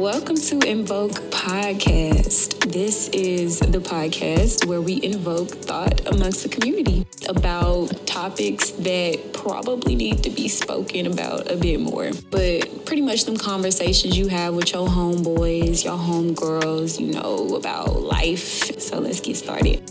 Welcome to InVoke Podcast. This is the podcast where we invoke thought amongst the community about topics that probably need to be spoken about a bit more. But pretty much some conversations you have with your homeboys, your homegirls, about life. So let's get started.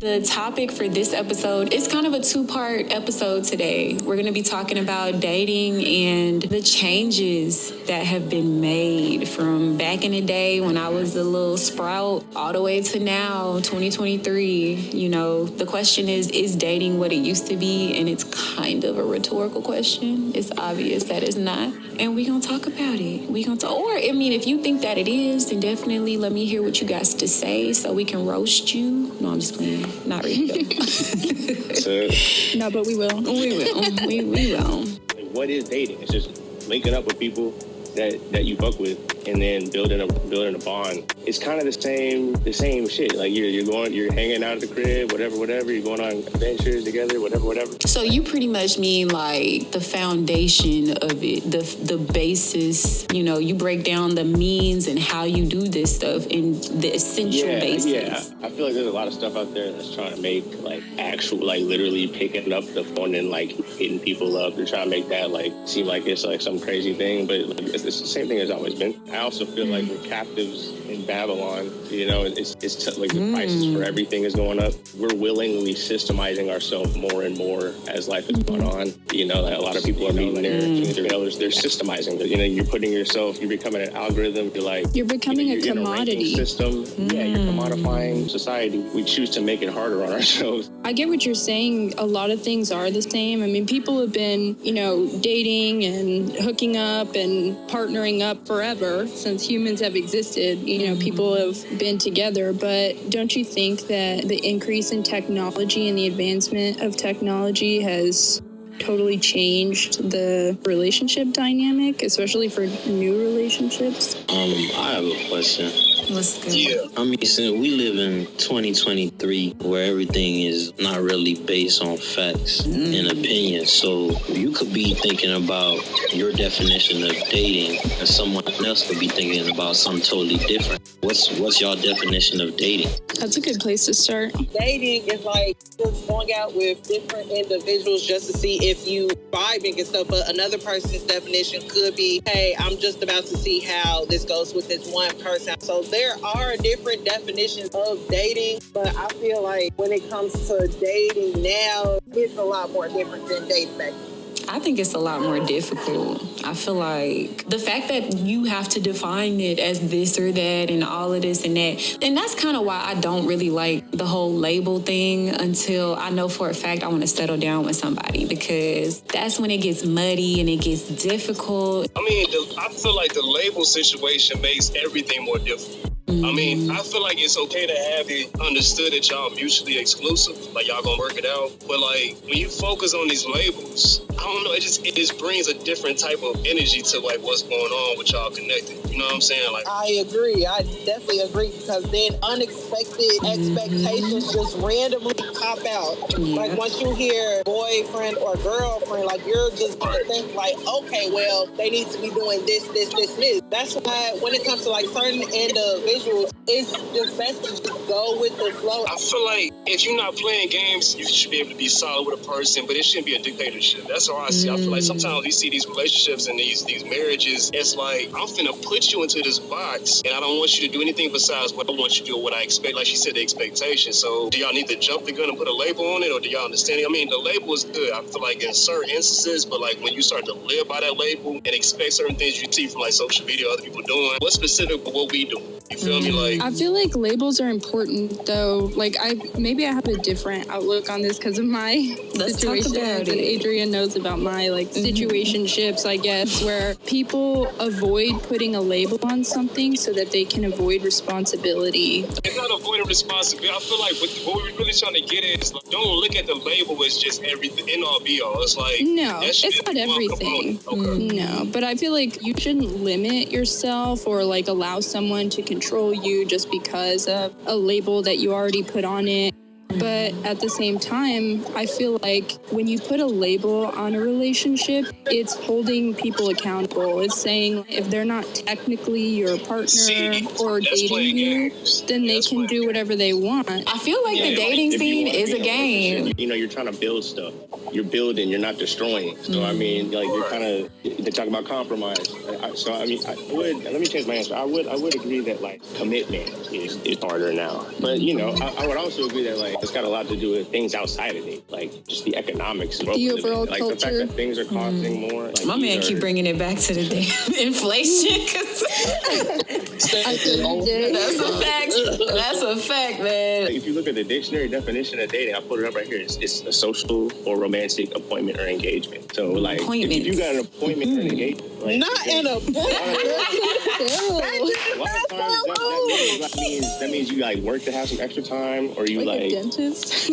The topic for this episode is kind of a two-part episode today. We're going to be talking about dating and the changes that have been made from back in the day when I was a little sprout all the way to now, 2023. The question is dating what it used to be? And it's kind of a rhetorical question. It's obvious that it's not. And we're going to talk about it. If you think that it is, then definitely let me hear what you guys to say so we can roast you. No, I'm just playing. Not really. No, but we will. We will. What is dating? It's just linking up with people that you fuck with, and then building a bond. It's kind of the same shit. Like you're hanging out at the crib, whatever. You're going on adventures together, whatever. So you pretty much mean like the foundation of it, the basis. You break down the means and how you do this stuff in the essential basis. Yeah. I feel like there's a lot of stuff out there that's trying to make literally picking up the phone and hitting people up. They're trying to make that seem like it's some crazy thing, but it's the same thing as always been. I also feel like we're captives in Babylon. It's the prices for everything is going up. We're willingly systemizing ourselves more and more as life is going on. A lot of people are meeting they're systemizing. You're becoming an algorithm. You're becoming a commodity system. Yeah, you're commodifying society. We choose to make it harder on ourselves. I get what you're saying. A lot of things are the same. People have been, dating and hooking up and partnering up forever since humans have existed. People have been together, but don't you think that the increase in technology and the advancement of technology has totally changed the relationship dynamic, especially for new relationships? I have a question. Let's go. Yeah. Since we live in 2023 where everything is not really based on facts and opinion, so you could be thinking about your definition of dating and someone else could be thinking about something totally different. What's your definition of dating? That's a good place to start. Dating is just going out with different individuals just to see if you vibing and stuff, but another person's definition could be, hey, I'm just about to see how this goes with this one person. So there are different definitions of dating, but I feel like when it comes to dating now, it's a lot more different than dating back then. I think it's a lot more difficult. I feel like the fact that you have to define it as this or that and all of this and that. And that's kind of why I don't really like the whole label thing until I know for a fact I want to settle down with somebody, because that's when it gets muddy and it gets difficult. I feel like the label situation makes everything more difficult. I feel like it's okay to have it understood that y'all mutually exclusive, y'all gonna work it out. But when you focus on these labels, I don't know, it just brings a different type of energy to what's going on with y'all connected. You know what I'm saying? I agree. I definitely agree, because then unexpected expectations just randomly pop out. Yeah. Once you hear boyfriend or girlfriend, you're just gonna think okay, well, they need to be doing this. That's why when it comes to certain individuals, it's just best to just go with the flow. I feel like if you're not playing games, you should be able to be solid with a person, but it shouldn't be a dictatorship. That's how I see. I feel like sometimes you see these relationships and these marriages, it's I'm finna put you into this box, and I don't want you to do anything besides what I want you to do, what I expect. Like she said, the expectation. So do y'all need to jump the gun and put a label on it, or do y'all understand it? The label is good. I feel like in certain instances, but when you start to live by that label and expect certain things you see from social media, other people doing, what's specific for what we do? You feel me? I feel like labels are important, though. Maybe I have a different outlook on this because of my situation, and Adrian knows about my situationships, I guess, where people avoid putting a label on something so that they can avoid responsibility. It's not avoiding responsibility. I feel like what we're really trying to get at is don't look at the label as just everything, end all be all. It's no, it's not everything. Okay. No, but I feel like you shouldn't limit yourself or allow someone to control you just because of a label that you already put on it. But at the same time, I feel like when you put a label on a relationship, it's holding people accountable. It's saying if they're not technically your partner or dating you, then they can do whatever they want. I feel like the dating scene is a game. You know, you're trying to build stuff. You're building, you're not destroying. So, I mean, like, you're kind of, they talk about compromise. So, I mean, let me change my answer. I would agree that, like, commitment is harder now. But, you know, I would also agree that, like, it's got a lot to do with things outside of it. Like, just the economics. The overall like, culture. The fact that things are costing more. Like, my man keep bringing it back to the damn inflation. That's a fact. That's a fact, man. If you look at the dictionary definition of dating, I put it up right here. It's a social or romantic appointment or engagement. So, like, if you got an appointment or an engagement, like, Not an appointment. that means you like work to have some extra time, or you like a dentist.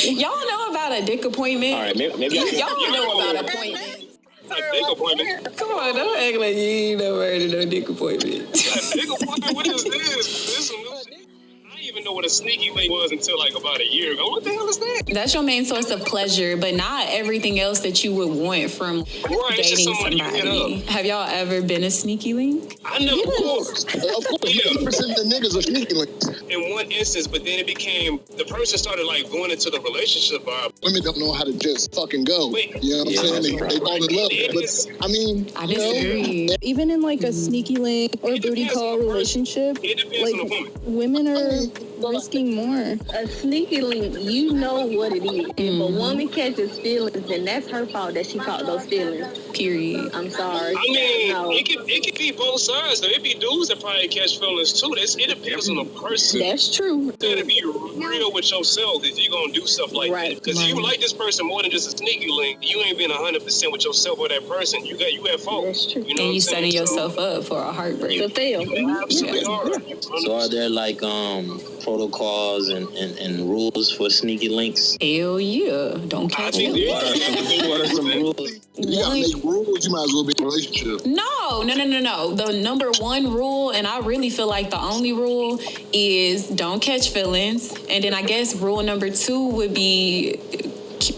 Y'all know about a dick appointment? All right, maybe y'all know about appointments. A dick appointment. Come on, don't act like you ain't never heard of no dick appointment. A dick appointment? What is this? This is some new shit. I didn't even know what a sneaky link was until like about a year ago. What the hell is that? That's your main source of pleasure, but not everything else that you would want from dating somebody. Have y'all ever been a sneaky link? I never. Of course. 80% of the niggas are sneaky links. In one instance, but then it became the person started like going into the relationship vibe. Women don't know how to just fucking go. Wait. You know what I'm saying? They fall in love. But I mean, I disagree. Even in like a sneaky link or booty call relationship, It depends on the woman. women are risking more. A sneaky link, you know what it is. If a woman catches feelings, then that's her fault that she caught those feelings. Period. I'm sorry. I mean, No. it could be both sides though. It be dudes that probably catch feelings too. It depends on the person. That's true. You gotta be real with yourself if you're gonna do stuff like Right. that. Because if you like this person more than just a sneaky link, you ain't been 100% with yourself or that person. You at fault. That's true. You know And you what I'm setting saying? yourself up for a heartbreak. To fail. You absolutely are. So are there like protocols and rules for sneaky links? Hell yeah. Don't catch think me. What are some rules? you gotta make rules. You might as well be in a relationship. No. The number one rule, and I really feel like the only rule, is don't catch feelings. And then I guess rule number 2 would be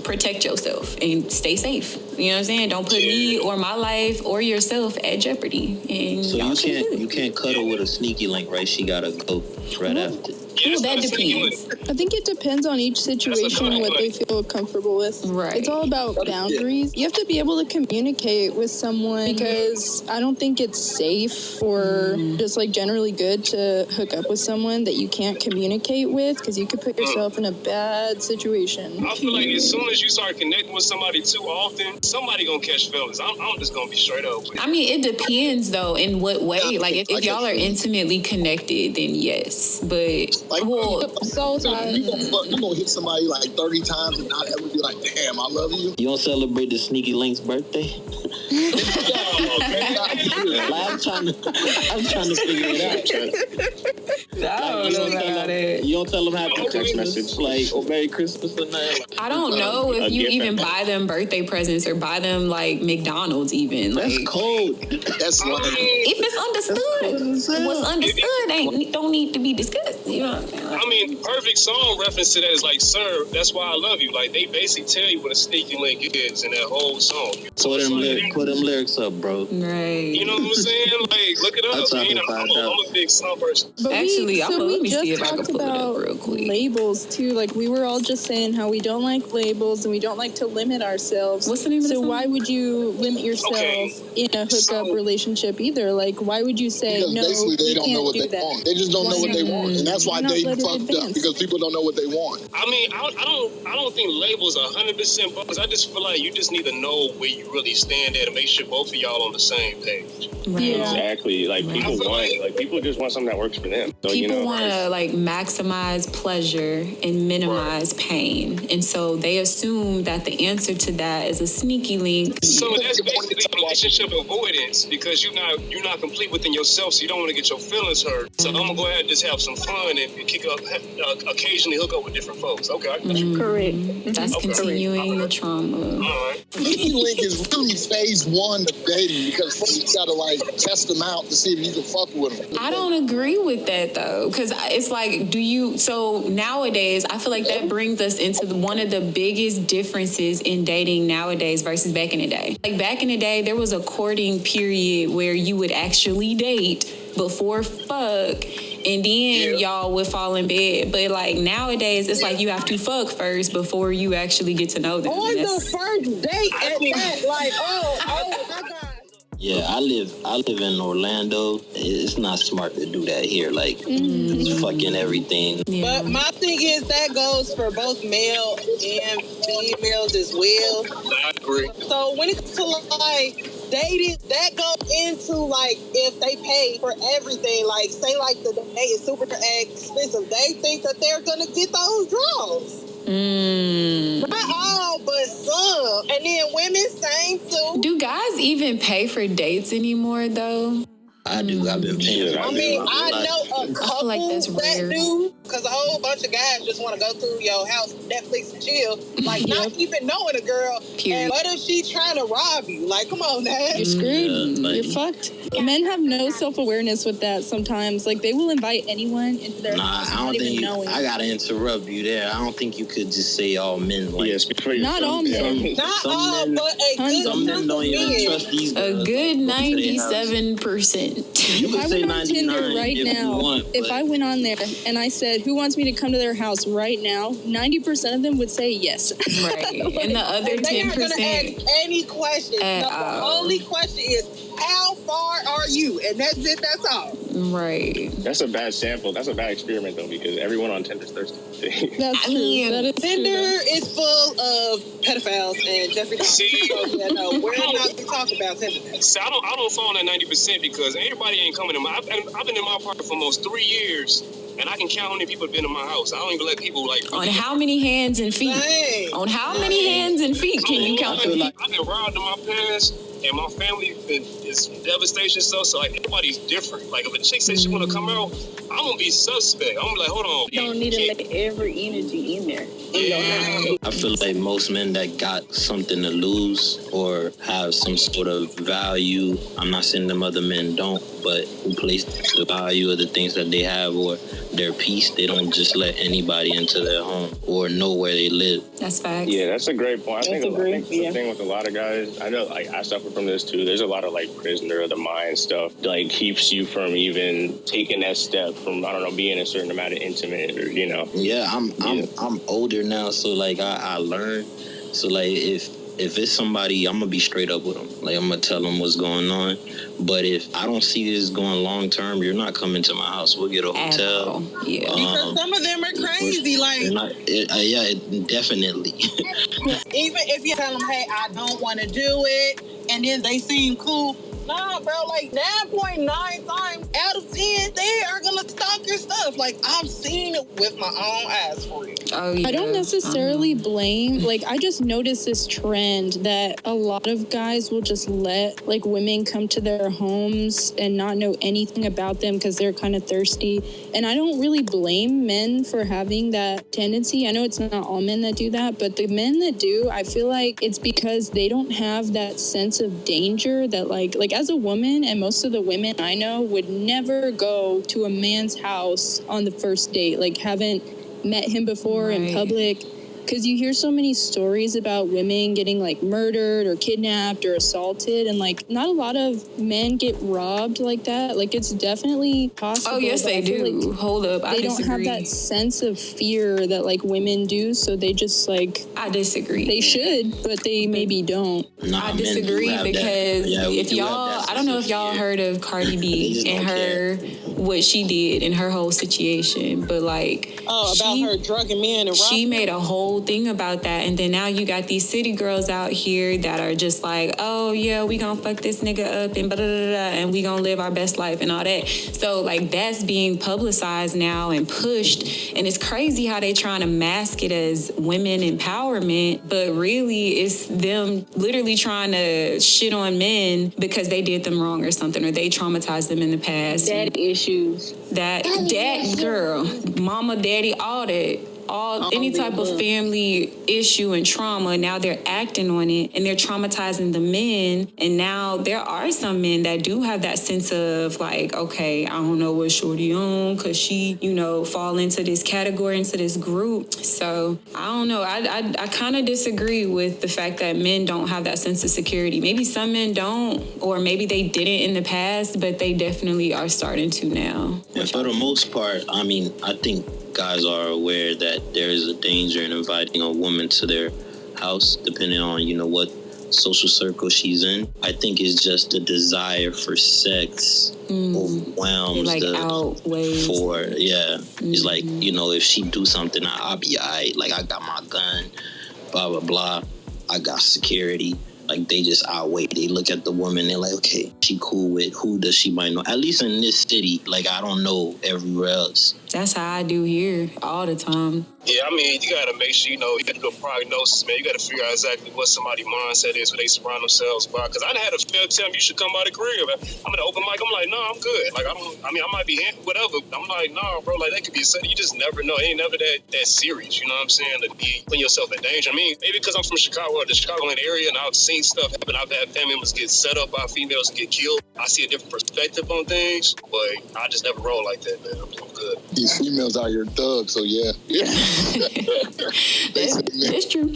protect yourself and stay safe. You know what I'm saying? Don't put me or my life or yourself at jeopardy. And So y'all you can't cuddle with a sneaky link, right? She gotta go right after. Yeah, that that's not a sneaky depends. link. I think it depends on each situation what they feel comfortable with. Right. It's all about boundaries. You have to be able to communicate with someone because I don't think it's safe or just like generally good to hook up with someone that you can't communicate with because you could put yourself in a bad situation. I feel like as soon as you start connecting with somebody too often, somebody gonna catch feelings. I'm just gonna be straight up with it. I mean, it depends though in what way. Like if y'all are intimately connected, then yes. But Like, Soul ties. you gonna hit somebody like 30 times and not ever be like, damn, I love you. You don't celebrate the sneaky link's birthday? I'm trying to figure it out. I don't know about it. You don't tell them happy Text Christmas, message. like, or Merry Christmas or nothing. I don't know if you even buy them birthday presents or buy them like McDonald's even. That's Like cold. That's like, if it's understood, what's understood don't need to be discussed. You know what I'm saying? I mean, perfect song reference to that is like, "Sir, that's why I love you." Like they basically tell you what a sneaky link is in that whole song. So Put it's like, them lyrics up, bro. Right. you know what I'm saying? Like, look it up. That's how Man, I I'm find out. a big song person. But Actually, let me see if I can talked pull it up about real quick. labels too. Like we were all just saying how we don't like labels and we don't like to limit ourselves. What's the name of the So song? why would you limit yourself in a hookup relationship either? Like why would you say because no? basically they you don't know can't what do they that? want. They just don't know what they want. And that's why Why not dating let it fucked up, advance? because people don't know what they want. I mean, I don't think labels are 100% bogus. I just feel like you just need to know where you really stand at and make sure both of y'all on the same page. Right. Yeah. Exactly. Like people just want something that works for them. So, People you know, want to like maximize pleasure and minimize pain, and so they assume that the answer to that is a sneaky link. So that's basically relationship avoidance because you're not complete within yourself, so you don't want to get your feelings hurt. So I'm gonna go ahead and just have some fun and kick up, occasionally hook up with different folks. Okay, Correct. That's continuing the trauma. all right. Sneaky link is really phase 1 of dating because first you gotta like test them out. out to see if you can fuck with them. I don't agree with that though, because it's like, so nowadays, I feel like that brings us into one of the biggest differences in dating nowadays versus back in the day. Like back in the day, there was a courting period where you would actually date before fuck, and then y'all would fall in bed. But like nowadays, it's like you have to fuck first before you actually get to know them. On the first date at that, like, oh my God. Yeah, I live in Orlando. It's not smart to do that here. Like, it's fucking everything. Yeah. But my thing is that goes for both male and females as well. I agree. So when it comes to like dating, that goes into like if they pay for everything. Like say like the date is super expensive, they think that they're gonna get those draws. Not all, but some. And then women same too. Do guys even pay for dates anymore though? I do. I've been paying. I mean, I know a couple like that's rare. that do, because a whole bunch of guys just want to go through your house, Netflix and chill, like not even knowing a girl. Period. And what if she trying to rob you? Like, come on, man. You're screwed. You're fucked. Men have no self-awareness with that sometimes. Like, they will invite anyone into their house. I don't think I gotta interrupt you there. I don't think you could just say all men. Like, not all men. Not all, but a good some men don't even trust these girls. A good 97%. You If can I say went on Tinder 99 right if now, you want, if I went on there and I said, who wants me to come to their house right now, 90% of them would say yes. Right. And the other 10%. They aren't going to ask any questions. The only question is, how far are you? And that's it. That's all. Right. That's a bad sample. That's a bad experiment, though, because everyone on Tinder's thirsty. That's true. That is Tinder is full of pedophiles and Jeffrey Dahmer. Yeah, no, we're not going to talk about Tinder. See, I don't fall on that 90% because everybody ain't coming to my. I've been in my apartment for almost 3 years, and I can count how many people have been in my house. I don't even let people like. On how many hands and feet? Dang. On how many hands and feet can you count them? I've been robbed in my past, and my family is devastation stuff. So like everybody's different. Like if a chick says she want to come out, I'm gonna be suspect. I'm gonna be like, hold on. You don't need to let every energy in there. I feel like most men that got something to lose or have some sort of value, I'm not saying them other men don't, but who place the value of the things that they have or their peace, they don't just let anybody into their home or know where they live. That's facts. Yeah, that's a great point. I think yeah. the thing with a lot of guys, I know like I suffer from this too. There's a lot of like prisoner of the mind stuff that like keeps you from even taking that step from, I don't know, being a certain amount of intimate or, you know. Yeah, I'm older now, so like I learned. So like if it's somebody, I'm gonna be straight up with them. Like I'm gonna tell them what's going on. But if I don't see this going long term, you're not coming to my house. We'll get a hotel. Yeah. Because some of them are crazy. Like, definitely. even if you tell them, hey, I don't want to do it, and then they seem cool. Nah, bro, like 9.9 times out of 10, they are going to stalk your stuff. Like, I've seen it with my own eyes for you. Oh, yeah. I don't necessarily blame, like, I just noticed this trend that a lot of guys will just let, like, women come to their homes and not know anything about them because they're kind of thirsty. And I don't really blame men for having that tendency. I know it's not all men that do that, but the men that do, I feel like it's because they don't have that sense of danger that, like as a woman, and most of the women I know would never go to a man's house on the first date, like haven't met him before in public. Because you hear so many stories about women getting like murdered or kidnapped or assaulted, and like not a lot of men get robbed like that. Like it's definitely possible. Oh yes, they do. Like Hold up, I disagree. They don't have that sense of fear that like women do, so they just like. I disagree. They should, but they maybe don't. I disagree because if y'all, I don't know if y'all heard of Cardi B and her what she did in her whole situation, but like about her drugging men and she made a whole thing about that, and then now you got these city girls out here that are just like, oh yeah, we gonna fuck this nigga up and blah, blah, blah, blah, and we gonna live our best life and all that. So like that's being publicized now and pushed, and it's crazy how they trying to mask it as women empowerment, but really it's them literally trying to shit on men because they did them wrong or something, or they traumatized them in the past. Daddy issues. That girl, mama, daddy, all that. any type of family issue and trauma. Now they're acting on it and they're traumatizing the men. And now there are some men that do have that sense of like, okay, I don't know what shorty on because she, fall into this category, into this group. So I don't know. I kind of disagree with the fact that men don't have that sense of security. Maybe some men don't, or maybe they didn't in the past, but they definitely are starting to now. And for the most part, I mean, I think guys are aware that there is a danger in inviting a woman to their house, depending on, what social circle she's in. I think it's just the desire for sex overwhelms outweighs. It's like, if she do something, I'll be all right. Like, I got my gun, blah, blah, blah. I got security. Like, they just outweigh. They look at the woman, they're like, okay, she cool with who does she might know? At least in this city, like, I don't know everywhere else. That's how I do here all the time. Yeah, I mean, you got to make sure, you got to do a prognosis, man. You got to figure out exactly what somebody's mindset is, what they surround themselves by. Because I had a female tell me you should come out of the crib. I'm at the open mic. I'm like, no, I'm good. Like, I might be whatever. I'm like, nah, bro. Like, that could be you just never know. It ain't never that serious. You know what I'm saying? To be putting yourself in danger. I mean, maybe because I'm from Chicago or the Chicagoland area and I've seen stuff happen. I've had family members get set up by females and get killed. I see a different perspective on things, but I just never roll like that, man. I'm good. These females out here thugs, so yeah. That's true.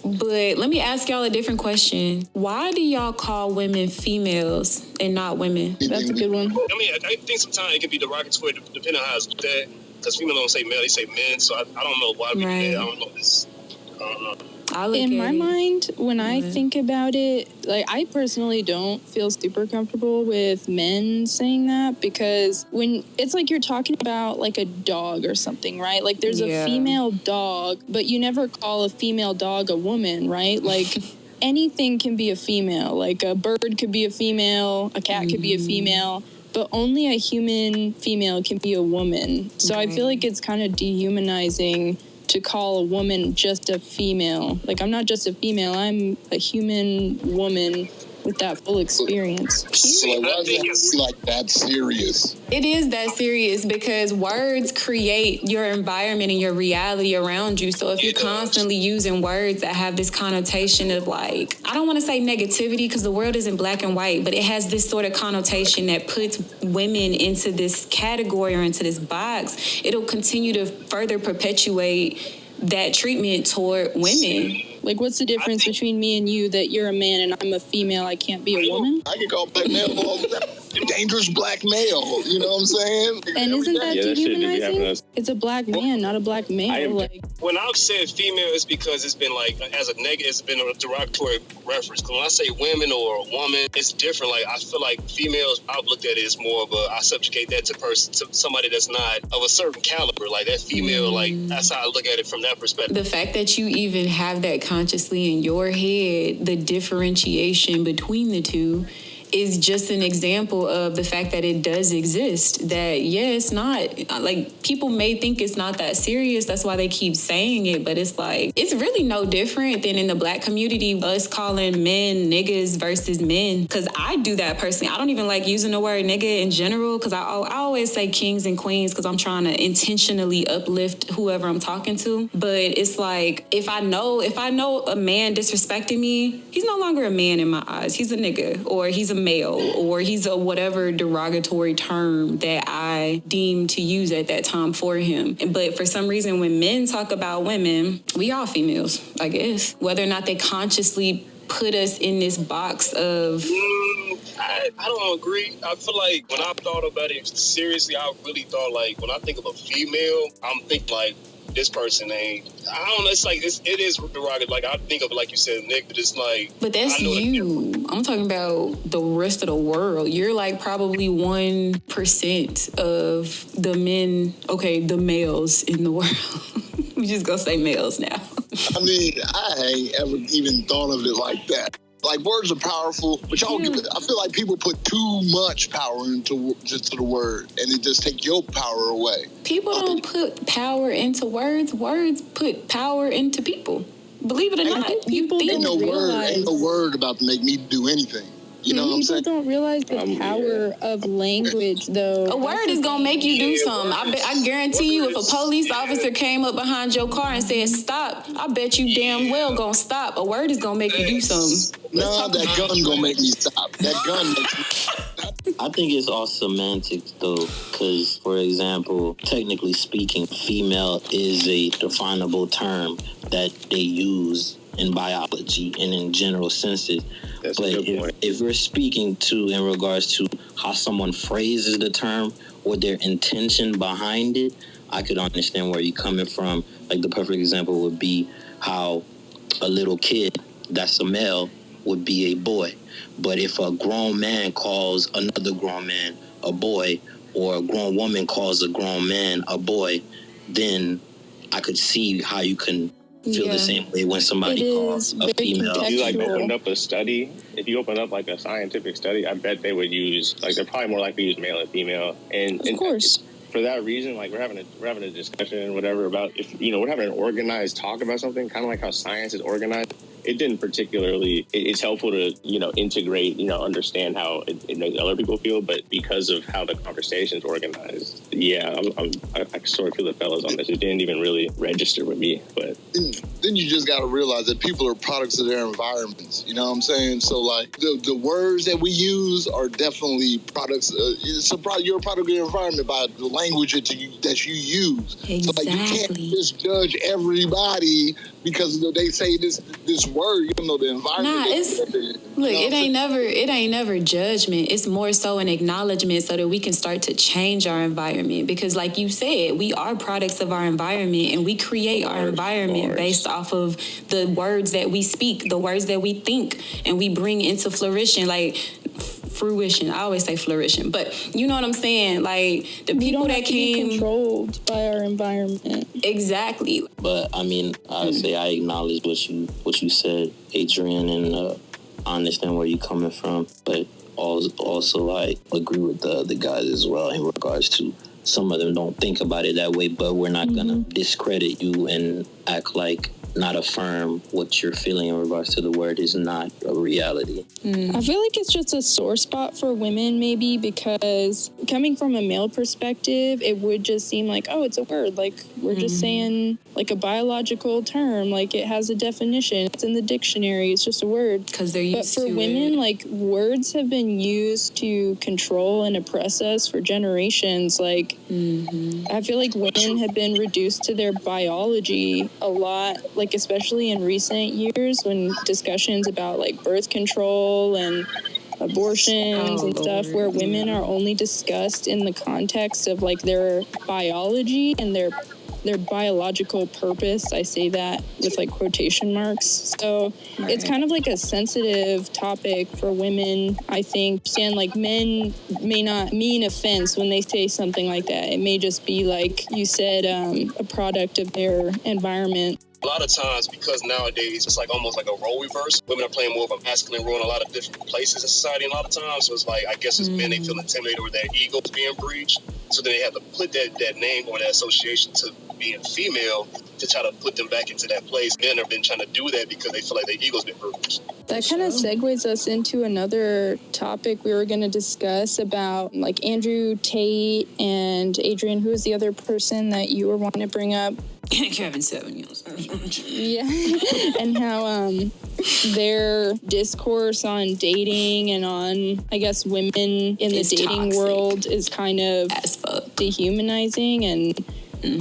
But let me ask y'all a different question. Why do y'all call women females and not women? That's a good one. I mean, I think sometimes it can be derogatory depending on how it's looked at. Because females don't say male, they say men. So I don't know why we do that. I don't know this. I don't know. In my mind, when I think about it, like, I personally don't feel super comfortable with men saying that, because when it's like you're talking about like a dog or something, right? Like, there's a female dog, but you never call a female dog a woman, right? Like, anything can be a female. Like, a bird could be a female, a cat could be a female, but only a human female can be a woman. So I feel like it's kind of dehumanizing to call a woman just a female. Like, I'm not just a female, I'm a human woman with that full experience. So why is it like that serious? It is that serious because words create your environment and your reality around you. So if you're constantly using words that have this connotation of, like, I don't want to say negativity because the world isn't black and white, but it has this sort of connotation that puts women into this category or into this box, it'll continue to further perpetuate that treatment toward women. Like, what's the difference between me and you that you're a man and I'm a female? I can't be a woman? I can call black male all the time. Dangerous black male. You know what I'm saying? And isn't that dehumanizing? It's a black man, not a black male. When I've said female, it's because it's been like, as a negative, it's been a derogatory reference. Because when I say women or a woman, it's different. Like, I feel like females, I've looked at it as more of I subjugate that to somebody that's not of a certain caliber. Like, that female, like, that's how I look at it from that perspective. The fact that you even have that consciously in your head, the differentiation between the two, is just an example of the fact that it does exist. That, it's not, like, people may think it's not that serious. That's why they keep saying it. But it's like, it's really no different than in the black community, us calling men niggas versus men. Because I do that personally. I don't even like using the word nigga in general, because I always say kings and queens because I'm trying to intentionally uplift whoever I'm talking to. But it's like, if I know a man disrespecting me, he's no longer a man in my eyes. He's a nigga, or he's a male, or he's a whatever derogatory term that I deem to use at that time for him. But for some reason, when men talk about women, we all females, I guess. Whether or not they consciously put us in this box of... I don't agree. I feel like when I thought about it seriously, I really thought, like, when I think of a female, I'm thinking like, this person ain't, I don't know, it's like, it is derogatory. Like, I think of, like you said, Nick, but it's like... But that's you. I'm talking about the rest of the world. You're like probably 1% of the men, the males in the world. We just gonna say males now. I mean, I ain't ever even thought of it like that. Like, words are powerful, but y'all give it, I feel like people put too much power into the word, and it just take your power away. People don't put power into words. Words put power into people. Believe it or not, ain't no word about to make me do anything. You know what I'm saying? People don't realize the power of language, though. A word is gonna make you do something. I guarantee you, if a police officer came up behind your car and said stop, I bet you damn well gonna stop. A word is gonna make you do something. No, that gun gonna make me stop. That gun makes me stop. I think it's all semantics, though, because, for example, technically speaking, female is a definable term that they use in biology and in general senses. That's but a good point. if we're speaking to in regards to how someone phrases the term or their intention behind it, I could understand where you're coming from. Like the perfect example would be how a little kid that's a male would be a boy. But if a grown man calls another grown man a boy, or a grown woman calls a grown man a boy, then I could see how you can feel the same way when somebody calls a female. If you opened up a study, if you open up like a scientific study, I bet they would use they're probably more likely to use male and female. And of course. For that reason, we're having a discussion and whatever about if we're having an organized talk about something, kind of like how science is organized. It didn't particularly. It's helpful to integrate, understand how it makes other people feel, but because of how the conversation is organized, I sort of feel the fellas on this. It didn't even really register with me, but then you just got to realize that people are products of their environments. You know what I'm saying? So like the words that we use are definitely products. You're a product of your environment by the language that you use. Exactly. So like you can't just judge everybody because they say this word, even though the environment. It ain't never judgment. It's more so an acknowledgement so that we can start to change our environment. Because like you said, we are products of our environment, and we create our environment based off of the words that we speak, the words that we think, and we bring into fruition. Fruition. I always say flourishing, but you know what I'm saying? Like the people that came controlled by our environment. Exactly. But I mean, I would say I acknowledge what you said, Adrian, and I understand where you're coming from. But also I agree with the other guys as well in regards to some of them don't think about it that way. But we're not gonna discredit you and act like not affirm what you're feeling in regards to the word is not a reality. I feel like it's just a sore spot for women, maybe, because coming from a male perspective, it would just seem like, oh, it's a word. Like, we're just saying, like, a biological term. Like, it has a definition. It's in the dictionary. It's just a word. Because they're used to it. But for women, like, words have been used to control and oppress us for generations. Like, I feel like women have been reduced to their biology a lot, like, especially in recent years when discussions about, like, birth control and abortions and stuff, where women are only discussed in the context of, like, their biology and their biological purpose. I say that with like quotation marks. So it's kind of like a sensitive topic for women, I think. And like men may not mean offense when they say something like that. It may just be like you said, a product of their environment. A lot of times, because nowadays it's like almost like a role reverse. Women are playing more of a masculine role in a lot of different places in society. A lot of times, so it's like, I guess as men, they feel intimidated or their ego's being breached. So then they have to put that name or that association to being female to try to put them back into that place. Men have been trying to do that because they feel like their ego's been bruised. That kind of segues us into another topic we were going to discuss about like Andrew Tate and Adrian. Who is the other person that you were wanting to bring up? Kevin 7 years. Yeah. And how their discourse on dating and on, I guess, women in the dating toxic. World is kind of dehumanizing and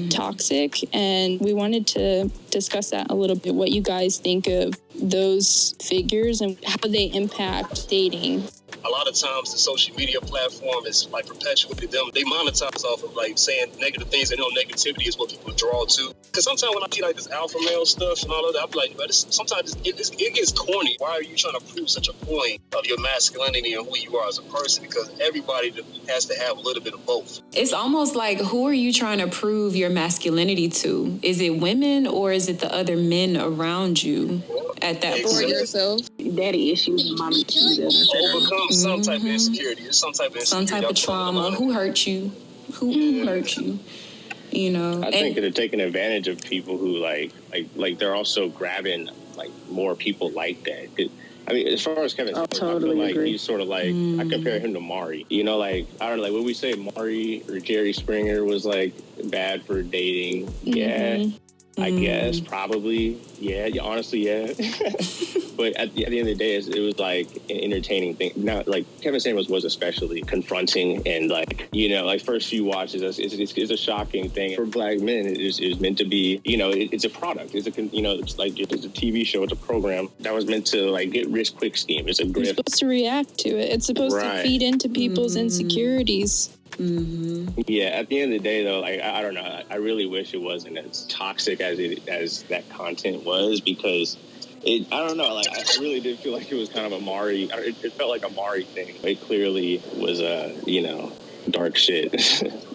toxic. And we wanted to discuss that a little bit, what you guys think of those figures and how they impact dating. A lot of times the social media platform is like perpetuating them. They monetize off of like saying negative things, and negativity is what people draw to. Because sometimes when I see like this alpha male stuff and all of that, I'm like, but sometimes it gets corny. Why are you trying to prove such a point of your masculinity and who you are as a person? Because everybody has to have a little bit of both. It's almost like, who are you trying to prove your masculinity to? Is it women or is it the other men around you at that point? Or yourself. Daddy issues and mommy issues. Overcome some type of insecurity, some type of trauma. Who hurt you? Who hurt you? You know, I think they're taking advantage of people who like they're also grabbing like more people like that. I mean, as far as Kevin Samuels, totally I feel like agree. he's sort of like, I compare him to Maury. You know, like, I don't know, like, when we say Maury or Jerry Springer was, like, bad for dating, yeah, I guess, probably, yeah, honestly, yeah. But at the end of the day, it was, like, an entertaining thing. Now, like, Kevin Samuels was especially confronting and, like, you know, like, first few watches, it's a shocking thing. For black men, it is meant to be, you know, it's a product. It's a, you know, it's like, it's a TV show, it's a program that was meant to, like, get rich quick scheme. It's a You're grift. supposed to react to it. It's supposed to feed into people's insecurities. Yeah, at the end of the day, though, like, I don't know. I really wish it wasn't as toxic as that content was, because I don't know. Like, I really did feel like it was kind of a Maury. It felt like a Maury thing. It clearly was you know, dark shit.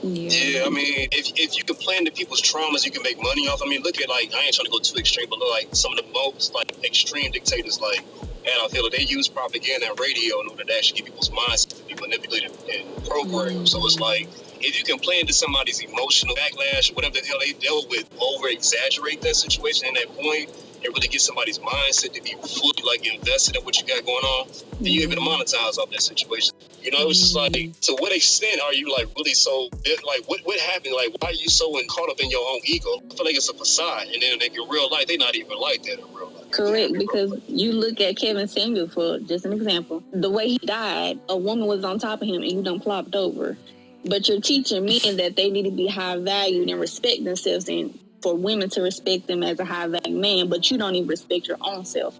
Yeah, I mean, if you can play into people's traumas, you can make money off. I mean, look at, like, I ain't trying to go too extreme, but look, like, some of the most, like, extreme dictators, like Adolf Hitler, they use propaganda and radio in order to actually get people's minds to be manipulated and programmed. So it's like, if you can play into somebody's emotional backlash or whatever the hell they dealt with, over-exaggerate that situation in that point, and really get somebody's mindset to be fully, like, invested in what you got going on, then you're able to monetize off that situation. You know, it was just like, to what extent are you, like, really so, like, what happened? Like, why are you so caught up in your own ego? I feel like it's a facade, and then, like, in real life, they're not even like that in real life. Correct, because you look at Kevin Samuel, for just an example. The way he died, a woman was on top of him and you done plopped over. But you're teaching men that they need to be high valued and respect themselves, and for women to respect them as a high value man, but you don't even respect your own self.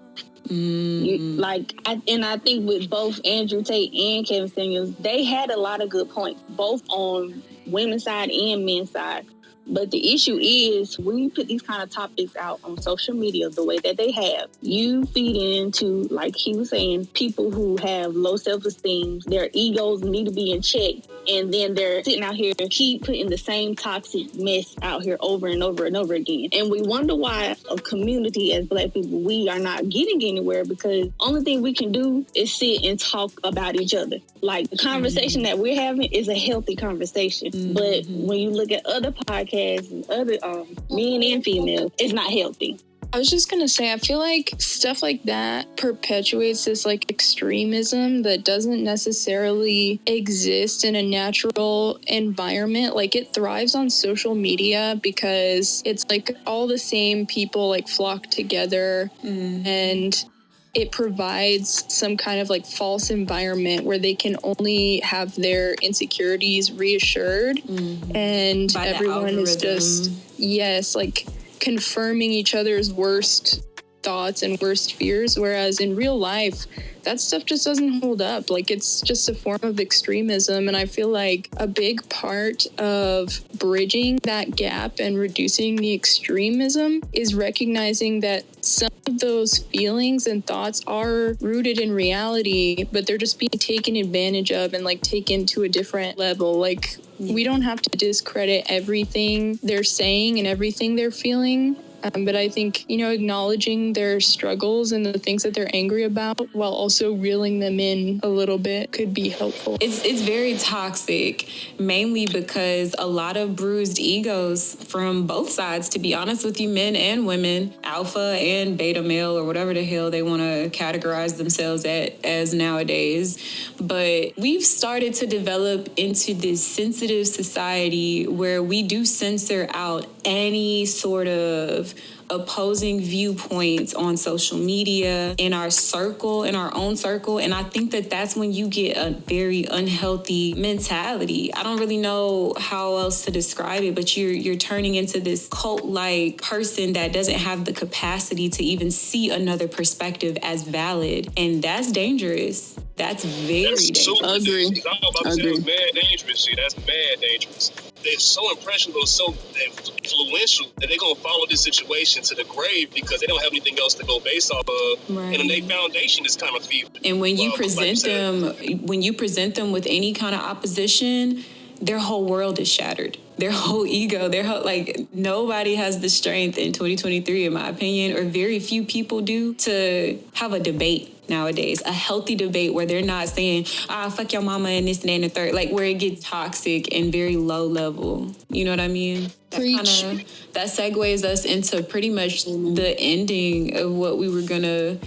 I think with both Andrew Tate and Kevin Samuels, they had a lot of good points, both on women's side and men's side. But the issue is, when you put these kind of topics out on social media the way that they have, you feed into, like he was saying, people who have low self-esteem, their egos need to be in check. And then they're sitting out here and keep putting the same toxic mess out here over and over and over again. And we wonder why a community as Black people, we are not getting anywhere, because only thing we can do is sit and talk about each other. Like, the conversation that we're having is a healthy conversation. But when you look at other podcasts and other men and females, it's not healthy. I was just going to say, I feel like stuff like that perpetuates this, like, extremism that doesn't necessarily exist in a natural environment. Like, it thrives on social media because it's like all the same people, like, flock together, and it provides some kind of, like, false environment where they can only have their insecurities reassured, and by everyone is just, like, confirming each other's worst thoughts and worst fears, whereas in real life, that stuff just doesn't hold up. Like, it's just a form of extremism, and I feel like a big part of bridging that gap and reducing the extremism is recognizing that some of those feelings and thoughts are rooted in reality, but they're just being taken advantage of and, like, taken to a different level. Like, we don't have to discredit everything they're saying and everything they're feeling. But I think, you know, acknowledging their struggles and the things that they're angry about while also reeling them in a little bit could be helpful. It's very toxic, mainly because a lot of bruised egos from both sides, to be honest with you, men and women, alpha and beta male, or whatever the hell they want to categorize themselves as nowadays. But we've started to develop into this sensitive society where we do censor out any sort of opposing viewpoints on social media, in our own circle. And I think that that's when you get a very unhealthy mentality. I don't really know how else to describe it, but you're turning into this cult-like person that doesn't have the capacity to even see another perspective as valid. And that's dangerous. That's very dangerous. I was about to say that's mad dangerous. See, that's mad dangerous. They're so impressionable, so influential that they're gonna follow this situation to the grave because they don't have anything else to go based off of, and then their foundation is kind of feeble. And when you present them with any kind of opposition, their whole world is shattered. Their whole ego, like, nobody has the strength in 2023, in my opinion, or very few people do, to have a debate nowadays, a healthy debate where they're not saying, fuck your mama and this and that and the third, like, where it gets toxic and very low level. You know what I mean? Preach. That segues us into pretty much the ending of what we were gonna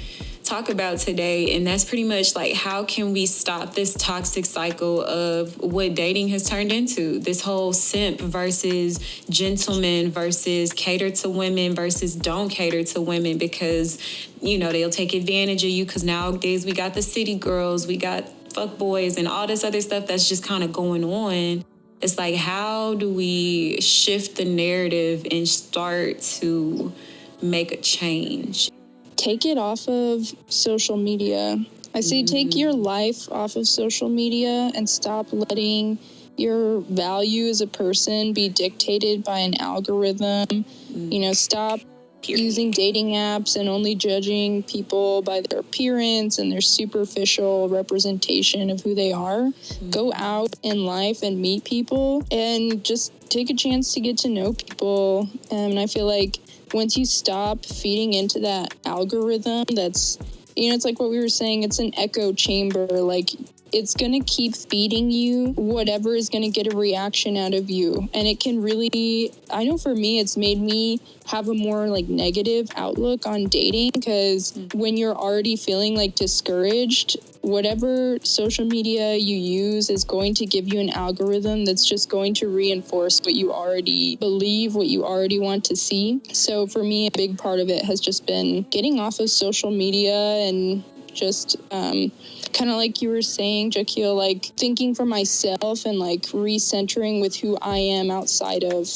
talk about today, and that's pretty much like, how can we stop this toxic cycle of what dating has turned into? This whole simp versus gentleman versus cater to women versus don't cater to women, because, you know, they'll take advantage of you, because nowadays we got the city girls, we got fuck boys and all this other stuff that's just kind of going on. It's like, how do we shift the narrative and start to make a change? Take it off of social media. I say take your life off of social media and stop letting your value as a person be dictated by an algorithm. You know, stop using dating apps and only judging people by their appearance and their superficial representation of who they are. Go out in life and meet people and just take a chance to get to know people. And I feel like once you stop feeding into that algorithm, that's, you know, it's like what we were saying, it's an echo chamber. Like, it's going to keep feeding you whatever is going to get a reaction out of you. And it can really, I know for me, it's made me have a more like negative outlook on dating, because when you're already feeling like discouraged, whatever social media you use is going to give you an algorithm that's just going to reinforce what you already believe, what you already want to see. So for me, a big part of it has just been getting off of social media and just kind of like you were saying, Jaquil, like thinking for myself and like recentering with who I am outside of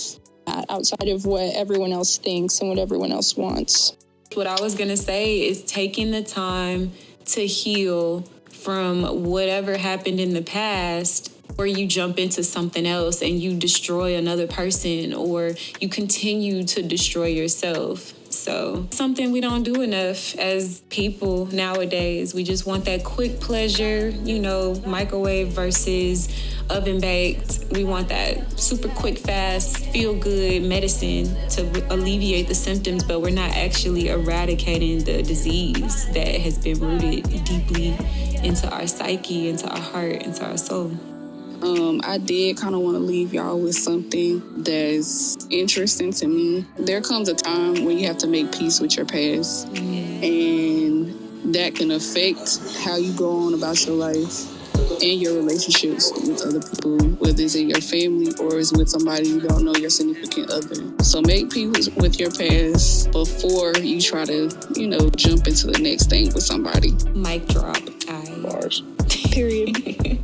what everyone else thinks and what everyone else wants. What I was going to say is taking the time to heal from whatever happened in the past, or you jump into something else and you destroy another person, or you continue to destroy yourself. So something we don't do enough as people nowadays. We just want that quick pleasure, you know, microwave versus oven baked. We want that super quick, fast, feel good medicine to alleviate the symptoms, but we're not actually eradicating the disease that has been rooted deeply into our psyche, into our heart, into our soul. I did kind of want to leave y'all with something that's interesting to me. There comes a time when you have to make peace with your past, and that can affect how you go on about your life and your relationships with other people, whether it's in your family or it's with somebody you don't know, your significant other. So make peace with your past before you try to, you know, jump into the next thing with somebody. Mic drop. Bars. Period.